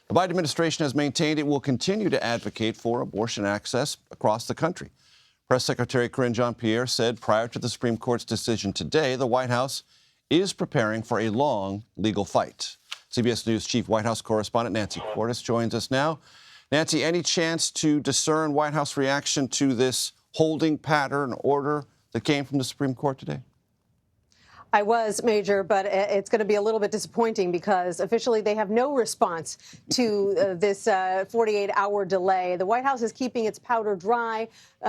The Biden administration has maintained it will continue to advocate for abortion access across the country. Press Secretary Karine Jean-Pierre said prior to the Supreme Court's decision today, the White House is preparing for a long legal fight. CBS News Chief White House correspondent Nancy Cordes joins us now. Nancy, any chance to discern White House reaction to this holding pattern order that came from the Supreme Court today? I was, Major, but it's going to be a little bit disappointing because officially they have no response to this 48-hour delay. The White House is keeping its powder dry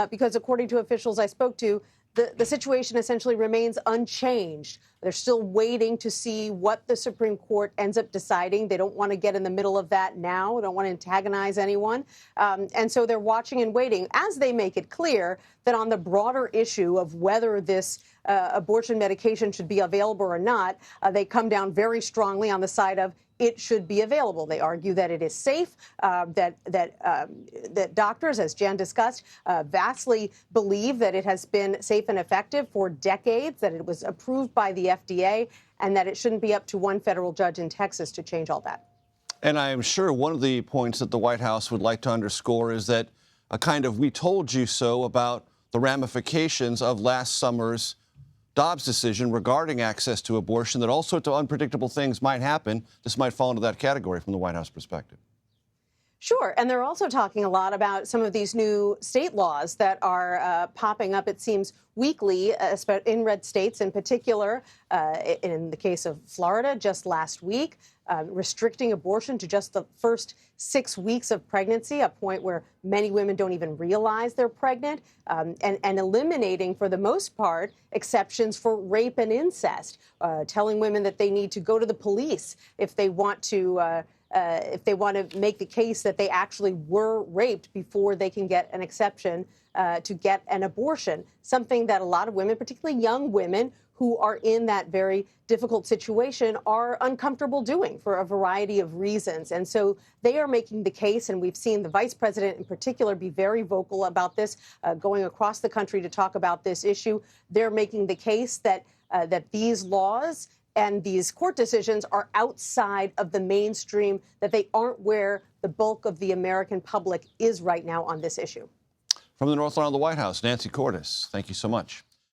because, according to officials I spoke to, the situation essentially remains unchanged. They're still waiting to see what the Supreme Court ends up deciding. They don't want to get in the middle of that now. They don't want to antagonize anyone. And so they're watching and waiting as they make it clear that on the broader issue of whether this abortion medication should be available or not, they come down very strongly on the side of it should be available. They argue that it is safe, that doctors, as Jan discussed, vastly believe that it has been safe and effective for decades, that it was approved by the FDA, and that it shouldn't be up to one federal judge in Texas to change all that. And I am sure one of the points that the White House would like to underscore is that a kind of "we told you so" about the ramifications of last summer's Dobbs decision regarding access to abortion, that all sorts of unpredictable things might happen. This might fall into that category from the White House perspective. Sure. And they're also talking a lot about some of these new state laws that are popping up, it seems, weekly in red states, in particular, in the case of Florida just last week, restricting abortion to just the first 6 weeks of pregnancy, a point where many women don't even realize they're pregnant, and eliminating, for the most part, exceptions for rape and incest, telling women that they need to go to the police if they want to make the case that they actually were raped before they can get an exception to get an abortion, something that a lot of women, particularly young women who are in that very difficult situation, are uncomfortable doing for a variety of reasons. And so they are making the case, and we've seen the vice president in particular be very vocal about this, going across the country to talk about this issue. They're making the case that these laws and these court decisions are outside of the mainstream, that they aren't where the bulk of the American public is right now on this issue. From the North Lawn of the White House, Nancy Cordes, thank you so much.